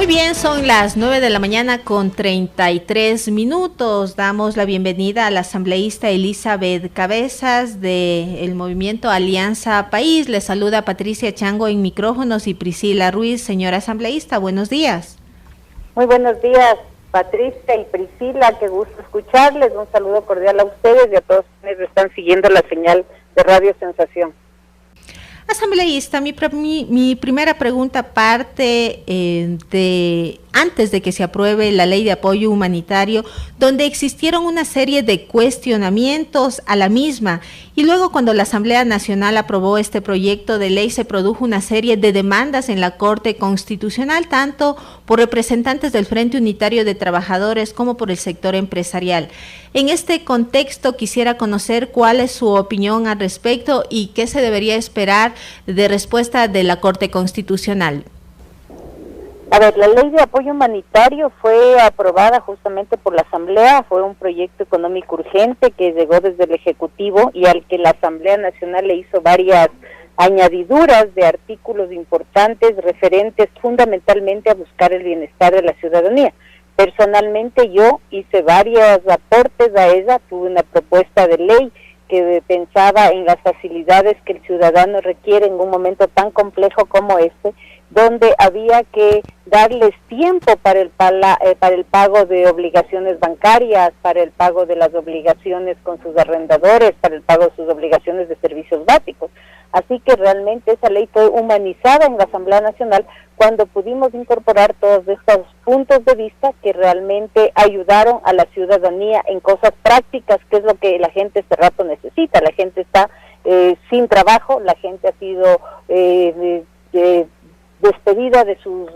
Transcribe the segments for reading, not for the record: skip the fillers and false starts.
Muy bien, son las 9 de la mañana con 33 minutos. Damos la bienvenida a la asambleísta Elizabeth Cabezas del Movimiento Alianza País. Le saluda Patricia Chango en micrófonos y Priscila Ruiz. Señora asambleísta, buenos días. Muy buenos días, Patricia y Priscila, qué gusto escucharles. Un saludo cordial a ustedes y a todos quienes están siguiendo la señal de Radio Sensación. Asambleísta, mi primera pregunta parte de antes de que se apruebe la ley de apoyo humanitario, donde existieron una serie de cuestionamientos a la misma, y luego cuando la Asamblea Nacional aprobó este proyecto de ley se produjo una serie de demandas en la Corte Constitucional, tanto por representantes del Frente Unitario de Trabajadores como por el sector empresarial. En este contexto quisiera conocer cuál es su opinión al respecto y qué se debería esperar de respuesta de la Corte Constitucional. A ver, la ley de apoyo humanitario fue aprobada justamente por la Asamblea, fue un proyecto económico urgente que llegó desde el Ejecutivo y al que la Asamblea Nacional le hizo varias añadiduras de artículos importantes referentes fundamentalmente a buscar el bienestar de la ciudadanía. Personalmente yo hice varios aportes a ella, tuve una propuesta de ley que pensaba en las facilidades que el ciudadano requiere en un momento tan complejo como este, donde había que darles tiempo para el pago de obligaciones bancarias, para el pago de las obligaciones con sus arrendadores, para el pago de sus obligaciones de servicios básicos. Así que realmente esa ley fue humanizada en la Asamblea Nacional cuando pudimos incorporar todos estos puntos de vista que realmente ayudaron a la ciudadanía en cosas prácticas, que es lo que la gente este rato necesita. La gente está sin trabajo, la gente ha sido despedida de sus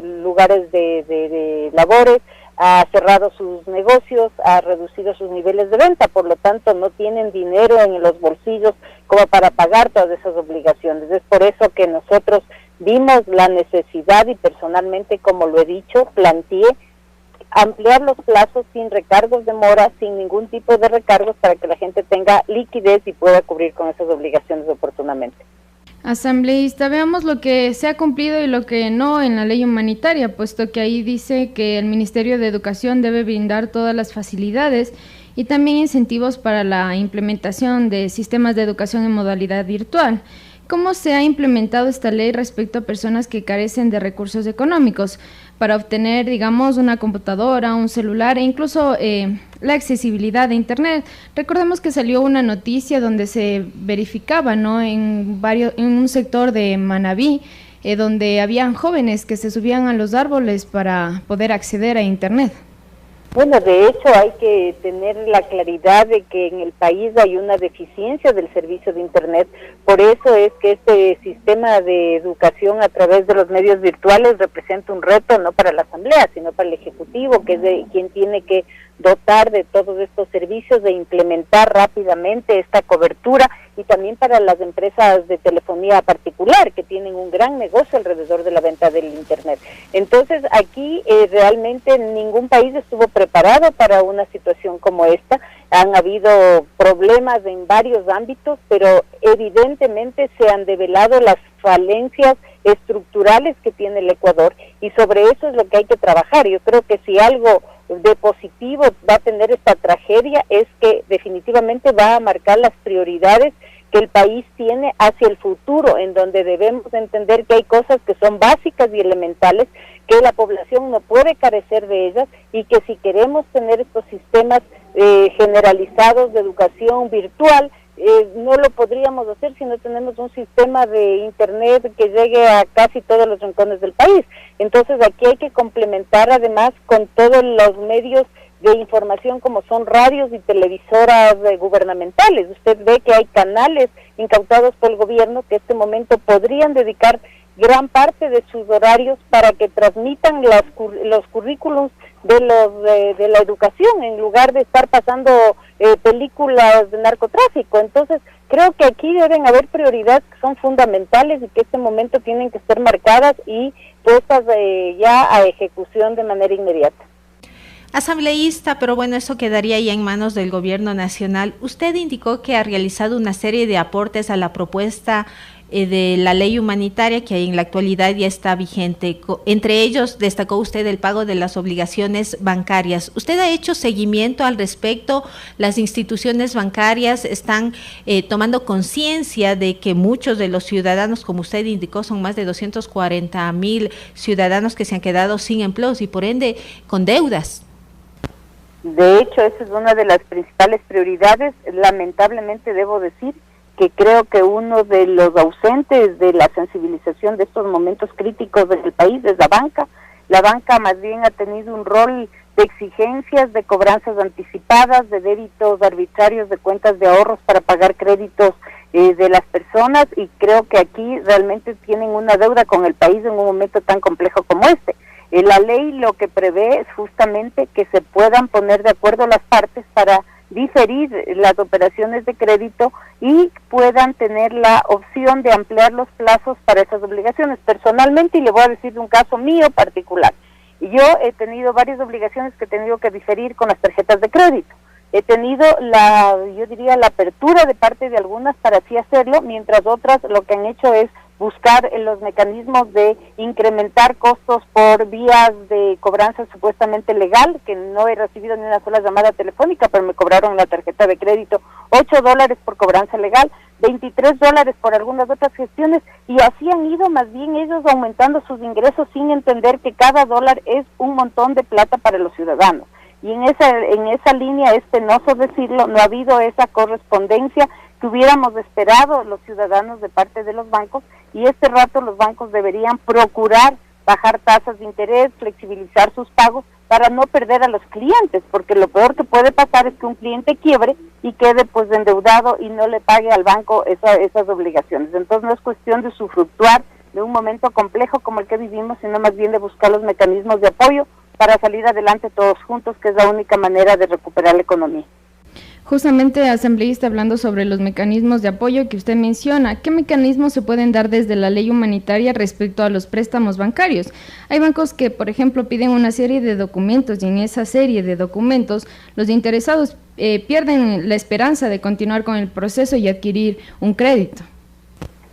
lugares de labores, ha cerrado sus negocios, ha reducido sus niveles de venta, por lo tanto no tienen dinero en los bolsillos como para pagar todas esas obligaciones. Es por eso que nosotros vimos la necesidad y personalmente, como lo he dicho, planteé ampliar los plazos sin recargos de mora, sin ningún tipo de recargos para que la gente tenga liquidez y pueda cubrir con esas obligaciones oportunamente. Asambleísta, veamos lo que se ha cumplido y lo que no en la ley humanitaria, puesto que ahí dice que el Ministerio de Educación debe brindar todas las facilidades y también incentivos para la implementación de sistemas de educación en modalidad virtual. ¿Cómo se ha implementado esta ley respecto a personas que carecen de recursos económicos para obtener, digamos, una computadora, un celular e incluso la accesibilidad de Internet? Recordemos que salió una noticia donde se verificaba, ¿no?, en un sector de Manabí, donde habían jóvenes que se subían a los árboles para poder acceder a Internet. Bueno, de hecho hay que tener la claridad de que en el país hay una deficiencia del servicio de Internet, por eso es que este sistema de educación a través de los medios virtuales representa un reto no para la Asamblea, sino para el Ejecutivo, que es quien tiene que dotar de todos estos servicios, de implementar rápidamente esta cobertura, y también para las empresas de telefonía particular que tienen un gran negocio alrededor de la venta del Internet. Entonces aquí realmente ningún país estuvo preparado para una situación como esta. Han habido problemas en varios ámbitos, pero evidentemente se han develado las falencias estructurales que tiene el Ecuador, y sobre eso es lo que hay que trabajar. Yo creo que si algo de positivo va a tener esta tragedia es que definitivamente va a marcar las prioridades que el país tiene hacia el futuro, en donde debemos entender que hay cosas que son básicas y elementales, que la población no puede carecer de ellas, y que si queremos tener estos sistemas generalizados de educación virtual, no lo podríamos hacer si no tenemos un sistema de Internet que llegue a casi todos los rincones del país. Entonces aquí hay que complementar además con todos los medios de información como son radios y televisoras gubernamentales. Usted ve que hay canales incautados por el gobierno que en este momento podrían dedicar gran parte de sus horarios para que transmitan los currículums de la educación, en lugar de estar pasando películas de narcotráfico. Entonces creo que aquí deben haber prioridades que son fundamentales y que en este momento tienen que ser marcadas y puestas ya a ejecución de manera inmediata. Asambleísta, pero bueno, eso quedaría ya en manos del gobierno nacional. Usted indicó que ha realizado una serie de aportes a la propuesta de la ley humanitaria que en la actualidad ya está vigente. Entre ellos destacó usted el pago de las obligaciones bancarias. ¿Usted ha hecho seguimiento al respecto? ¿Las instituciones bancarias están tomando conciencia de que muchos de los ciudadanos, como usted indicó, son más de 240,000 ciudadanos que se han quedado sin empleos y por ende con deudas? De hecho, esa es una de las principales prioridades. Lamentablemente debo decir que creo que uno de los ausentes de la sensibilización de estos momentos críticos del país es la banca. La banca más bien ha tenido un rol de exigencias, de cobranzas anticipadas, de débitos arbitrarios de cuentas de ahorros para pagar créditos de las personas, y creo que aquí realmente tienen una deuda con el país en un momento tan complejo como este. La ley lo que prevé es justamente que se puedan poner de acuerdo las partes para diferir las operaciones de crédito y puedan tener la opción de ampliar los plazos para esas obligaciones. Personalmente, y le voy a decir un caso mío particular, yo he tenido varias obligaciones que he tenido que diferir con las tarjetas de crédito. He tenido la apertura de parte de algunas para así hacerlo, mientras otras lo que han hecho es buscar los mecanismos de incrementar costos por vías de cobranza supuestamente legal, que no he recibido ni una sola llamada telefónica, pero me cobraron la tarjeta de crédito $8 por cobranza legal, $23 por algunas otras gestiones, y así han ido más bien ellos aumentando sus ingresos sin entender que cada dólar es un montón de plata para los ciudadanos. Y en esa línea es penoso decirlo, no ha habido esa correspondencia que hubiéramos esperado los ciudadanos de parte de los bancos, y este rato los bancos deberían procurar bajar tasas de interés, flexibilizar sus pagos para no perder a los clientes, porque lo peor que puede pasar es que un cliente quiebre y quede pues endeudado y no le pague al banco esas obligaciones. Entonces no es cuestión de usufructuar de un momento complejo como el que vivimos, sino más bien de buscar los mecanismos de apoyo para salir adelante todos juntos, que es la única manera de recuperar la economía. Justamente, asambleísta, hablando sobre los mecanismos de apoyo que usted menciona, ¿qué mecanismos se pueden dar desde la ley humanitaria respecto a los préstamos bancarios? Hay bancos que, por ejemplo, piden una serie de documentos, y en esa serie de documentos los interesados pierden la esperanza de continuar con el proceso y adquirir un crédito.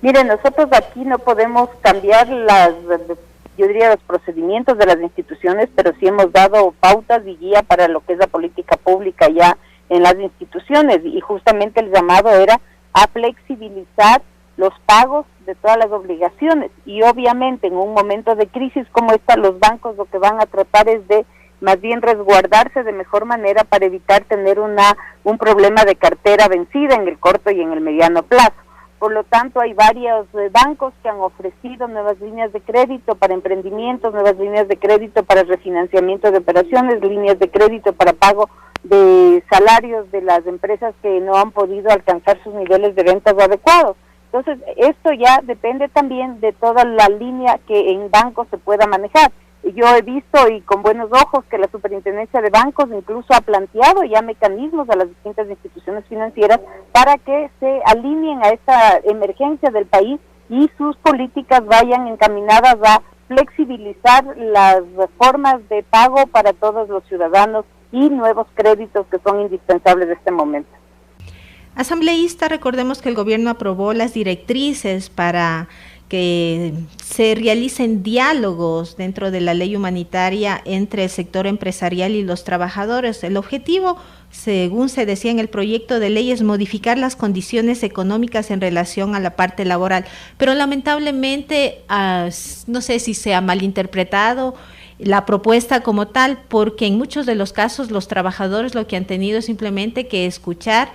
Miren, nosotros aquí no podemos cambiar los procedimientos de las instituciones, pero sí hemos dado pautas y guía para lo que es la política pública ya en las instituciones, y justamente el llamado era a flexibilizar los pagos de todas las obligaciones, y obviamente en un momento de crisis como esta los bancos lo que van a tratar es de más bien resguardarse de mejor manera para evitar tener un problema de cartera vencida en el corto y en el mediano plazo. Por lo tanto, hay varios bancos que han ofrecido nuevas líneas de crédito para emprendimientos, nuevas líneas de crédito para refinanciamiento de operaciones, líneas de crédito para pago de salarios de las empresas que no han podido alcanzar sus niveles de ventas adecuados. Entonces, esto ya depende también de toda la línea que en bancos se pueda manejar. Yo he visto, y con buenos ojos, que la Superintendencia de Bancos incluso ha planteado ya mecanismos a las distintas instituciones financieras para que se alineen a esta emergencia del país y sus políticas vayan encaminadas a flexibilizar las formas de pago para todos los ciudadanos y nuevos créditos que son indispensables en este momento. Asambleísta, recordemos que el gobierno aprobó las directrices para que se realicen diálogos dentro de la ley humanitaria entre el sector empresarial y los trabajadores. El objetivo, según se decía en el proyecto de ley, es modificar las condiciones económicas en relación a la parte laboral, pero lamentablemente no sé si se ha malinterpretado la propuesta como tal, porque en muchos de los casos los trabajadores lo que han tenido es simplemente que escuchar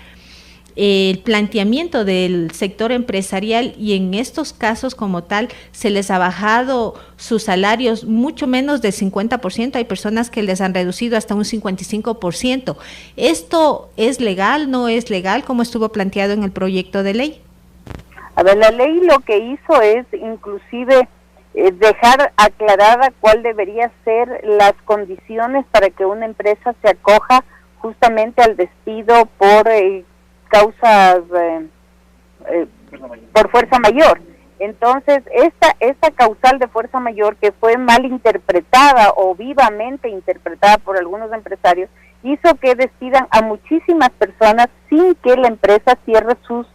el planteamiento del sector empresarial, y en estos casos como tal se les ha bajado sus salarios mucho menos del 50%, hay personas que les han reducido hasta un 55%. ¿Esto es legal, no es legal, como estuvo planteado en el proyecto de ley? A ver, la ley lo que hizo es inclusive dejar aclarada cuál debería ser las condiciones para que una empresa se acoja justamente al despido por causas por fuerza mayor. Entonces, esta causal de fuerza mayor, que fue mal interpretada o vivamente interpretada por algunos empresarios, hizo que despidan a muchísimas personas sin que la empresa cierre sus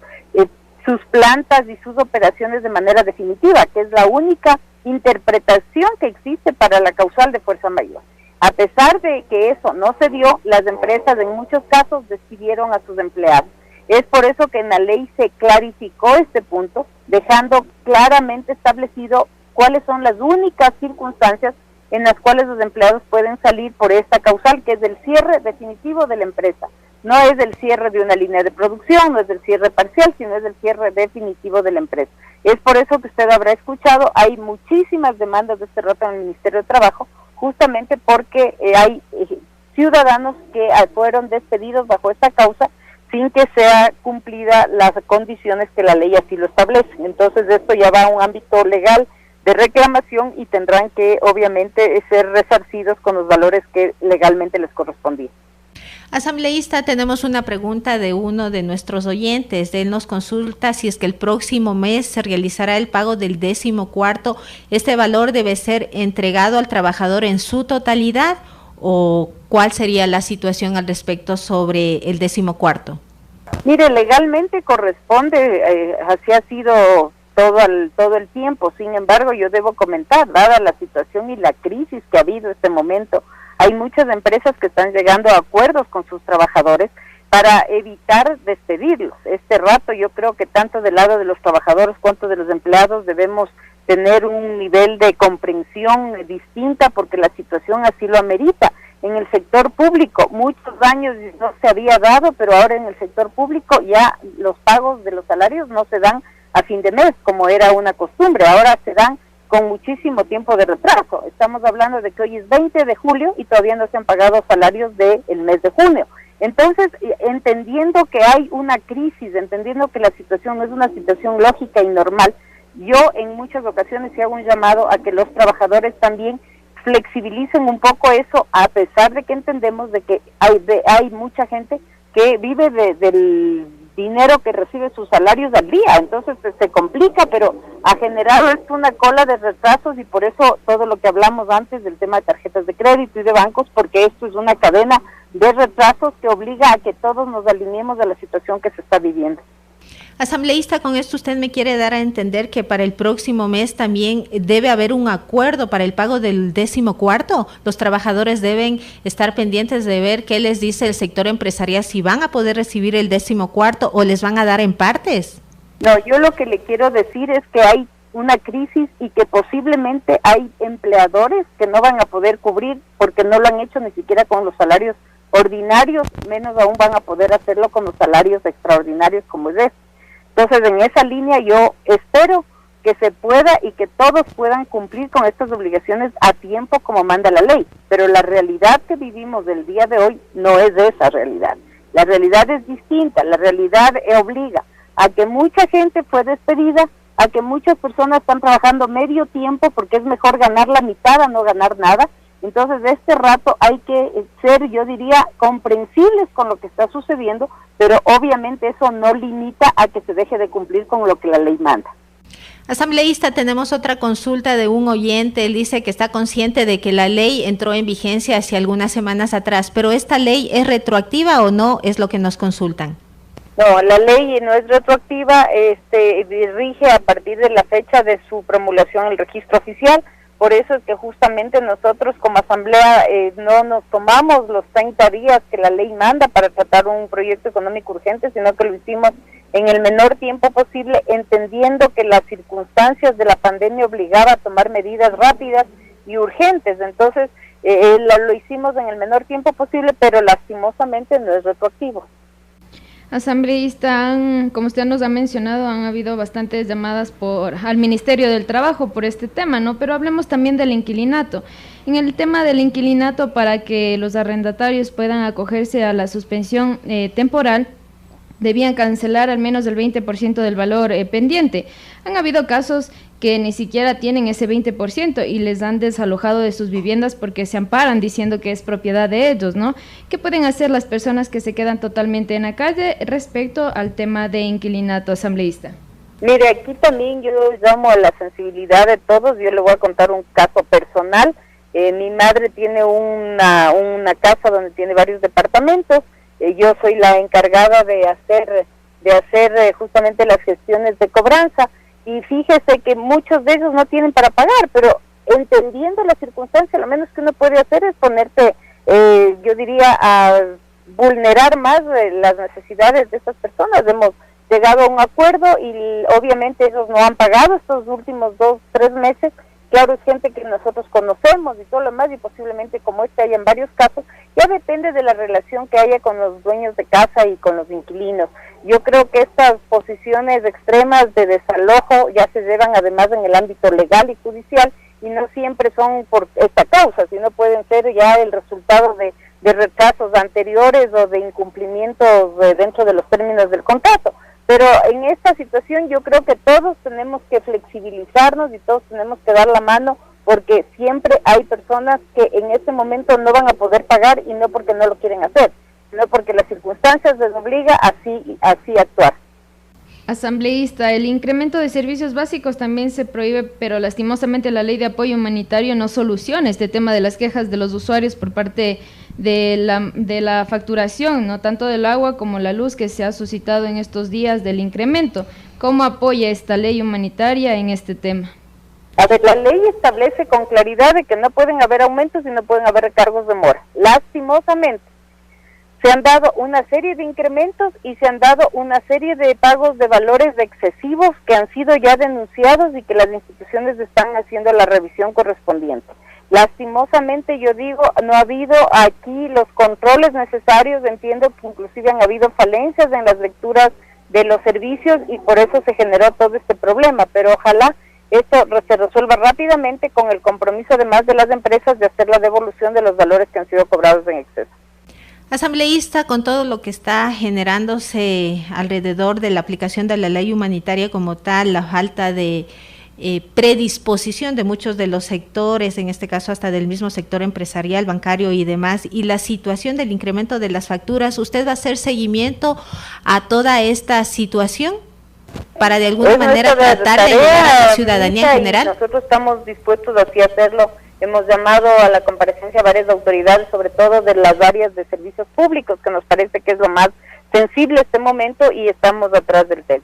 sus plantas y sus operaciones de manera definitiva, que es la única interpretación que existe para la causal de fuerza mayor. A pesar de que eso no se dio, las empresas en muchos casos despidieron a sus empleados. Es por eso que en la ley se clarificó este punto, dejando claramente establecido cuáles son las únicas circunstancias en las cuales los empleados pueden salir por esta causal, que es el cierre definitivo de la empresa. No es el cierre de una línea de producción, no es el cierre parcial, sino es el cierre definitivo de la empresa. Es por eso que usted habrá escuchado, hay muchísimas demandas de este rato en el Ministerio de Trabajo, justamente porque hay ciudadanos que fueron despedidos bajo esta causa sin que sea cumplida las condiciones que la ley así lo establece. Entonces esto ya va a un ámbito legal de reclamación y tendrán que obviamente ser resarcidos con los valores que legalmente les correspondían. Asambleísta, tenemos una pregunta de uno de nuestros oyentes. Él nos consulta si es que el próximo mes se realizará el pago del 14º. ¿Este valor debe ser entregado al trabajador en su totalidad o cuál sería la situación al respecto sobre el 14º? Mire, legalmente corresponde, así ha sido todo el tiempo. Sin embargo, yo debo comentar, dada la situación y la crisis que ha habido en este momento, hay muchas empresas que están llegando a acuerdos con sus trabajadores para evitar despedirlos. Este rato yo creo que tanto del lado de los trabajadores cuanto de los empleados debemos tener un nivel de comprensión distinta porque la situación así lo amerita. En el sector público muchos años no se había dado, pero ahora en el sector público ya los pagos de los salarios no se dan a fin de mes como era una costumbre, ahora se dan con muchísimo tiempo de retraso. Estamos hablando de que hoy es 20 de julio y todavía no se han pagado salarios del mes de junio. Entonces, entendiendo que hay una crisis, entendiendo que la situación no es una situación lógica y normal, yo en muchas ocasiones hago un llamado a que los trabajadores también flexibilicen un poco eso, a pesar de que entendemos de que hay mucha gente que vive del dinero que recibe sus salarios al día, entonces se complica, pero ha generado esto una cola de retrasos y por eso todo lo que hablamos antes del tema de tarjetas de crédito y de bancos, porque esto es una cadena de retrasos que obliga a que todos nos alineemos a la situación que se está viviendo. Asambleísta, con esto usted me quiere dar a entender que para el próximo mes también debe haber un acuerdo para el pago del 14º. Los trabajadores deben estar pendientes de ver qué les dice el sector empresarial, si van a poder recibir el 14º o les van a dar en partes. No, yo lo que le quiero decir es que hay una crisis y que posiblemente hay empleadores que no van a poder cubrir porque no lo han hecho ni siquiera con los salarios ordinarios, menos aún van a poder hacerlo con los salarios extraordinarios como es este. Entonces, en esa línea yo espero que se pueda y que todos puedan cumplir con estas obligaciones a tiempo como manda la ley, pero la realidad que vivimos del día de hoy no es esa realidad. La realidad es distinta, la realidad obliga a que mucha gente fue despedida, a que muchas personas están trabajando medio tiempo porque es mejor ganar la mitad a no ganar nada. Entonces, de este rato hay que ser, yo diría, comprensibles con lo que está sucediendo, pero obviamente eso no limita a que se deje de cumplir con lo que la ley manda. Asambleísta, tenemos otra consulta de un oyente. Él dice que está consciente de que la ley entró en vigencia hace algunas semanas atrás, pero ¿esta ley es retroactiva o no? Es lo que nos consultan. No, la ley no es retroactiva, rige a partir de la fecha de su promulgación en el registro oficial. Por eso es que justamente nosotros como asamblea no nos tomamos los 30 días que la ley manda para tratar un proyecto económico urgente, sino que lo hicimos en el menor tiempo posible, entendiendo que las circunstancias de la pandemia obligaban a tomar medidas rápidas y urgentes. Entonces lo hicimos en el menor tiempo posible, pero lastimosamente no es retroactivo. Asambleísta, como usted nos ha mencionado, han habido bastantes llamadas al Ministerio del Trabajo por este tema, ¿no? Pero hablemos también del inquilinato. En el tema del inquilinato, para que los arrendatarios puedan acogerse a la suspensión temporal, debían cancelar al menos el 20% del valor pendiente. Han habido casos que ni siquiera tienen ese 20% y les han desalojado de sus viviendas porque se amparan diciendo que es propiedad de ellos, ¿no? ¿Qué pueden hacer las personas que se quedan totalmente en la calle respecto al tema de inquilinato, asambleísta? Mire, aquí también yo llamo a la sensibilidad de todos. Yo le voy a contar un caso personal. Mi madre tiene una casa donde tiene varios departamentos. Yo soy la encargada de hacer de hacer justamente las gestiones de cobranza. Y fíjese que muchos de ellos no tienen para pagar, pero entendiendo la circunstancia, lo menos que uno puede hacer es ponerte, yo diría, a vulnerar más las necesidades de estas personas. Hemos llegado a un acuerdo y obviamente ellos no han pagado estos últimos 2, 3 meses. Claro, es gente que nosotros conocemos y todo lo demás, y posiblemente como haya en varios casos, ya depende de la relación que haya con los dueños de casa y con los inquilinos. Yo creo que estas posiciones extremas de desalojo ya se llevan además en el ámbito legal y judicial, y no siempre son por esta causa, sino pueden ser ya el resultado de retrasos anteriores o de incumplimientos dentro de los términos del contrato. Pero en esta situación yo creo que todos tenemos que flexibilizarnos y todos tenemos que dar la mano, porque siempre hay personas que en este momento no van a poder pagar, y no porque no lo quieren hacer, sino porque las circunstancias les obliga así actuar. Asambleísta, el incremento de servicios básicos también se prohíbe, pero lastimosamente la ley de apoyo humanitario no soluciona este tema de las quejas de los usuarios por parte de la facturación, no tanto del agua como la luz, que se ha suscitado en estos días del incremento. ¿Cómo apoya esta ley humanitaria en este tema? A ver, la ley establece con claridad de que no pueden haber aumentos y no pueden haber recargos de mora. Lastimosamente, se han dado una serie de incrementos y se han dado una serie de pagos de valores excesivos que han sido ya denunciados y que las instituciones están haciendo la revisión correspondiente. Lastimosamente, yo digo, no ha habido aquí los controles necesarios. Entiendo que inclusive han habido falencias en las lecturas de los servicios y por eso se generó todo este problema, pero ojalá esto se resuelva rápidamente, con el compromiso además de las empresas de hacer la devolución de los valores que han sido cobrados en exceso. Asambleísta, con todo lo que está generándose alrededor de la aplicación de la ley humanitaria como tal, la falta de predisposición de muchos de los sectores, en este caso hasta del mismo sector empresarial, bancario y demás, y la situación del incremento de las facturas, ¿usted va a hacer seguimiento a toda esta situación para de alguna manera tratar de ayudar a la ciudadanía en general? Nosotros estamos dispuestos así a hacerlo. Hemos llamado a la comparecencia a varias autoridades, sobre todo de las áreas de servicios públicos, que nos parece que es lo más sensible este momento, y estamos atrás del tema.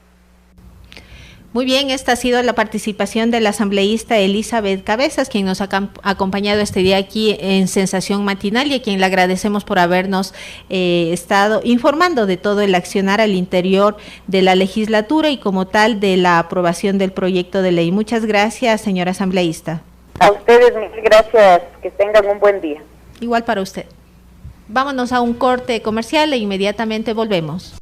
Muy bien, esta ha sido la participación de la asambleísta Elizabeth Cabezas, quien nos ha acompañado este día aquí en Sensación Matinal, y a quien le agradecemos por habernos estado informando de todo el accionar al interior de la legislatura y como tal de la aprobación del proyecto de ley. Muchas gracias, señora asambleísta. A ustedes, mil gracias, que tengan un buen día. Igual para usted. Vámonos a un corte comercial e inmediatamente volvemos.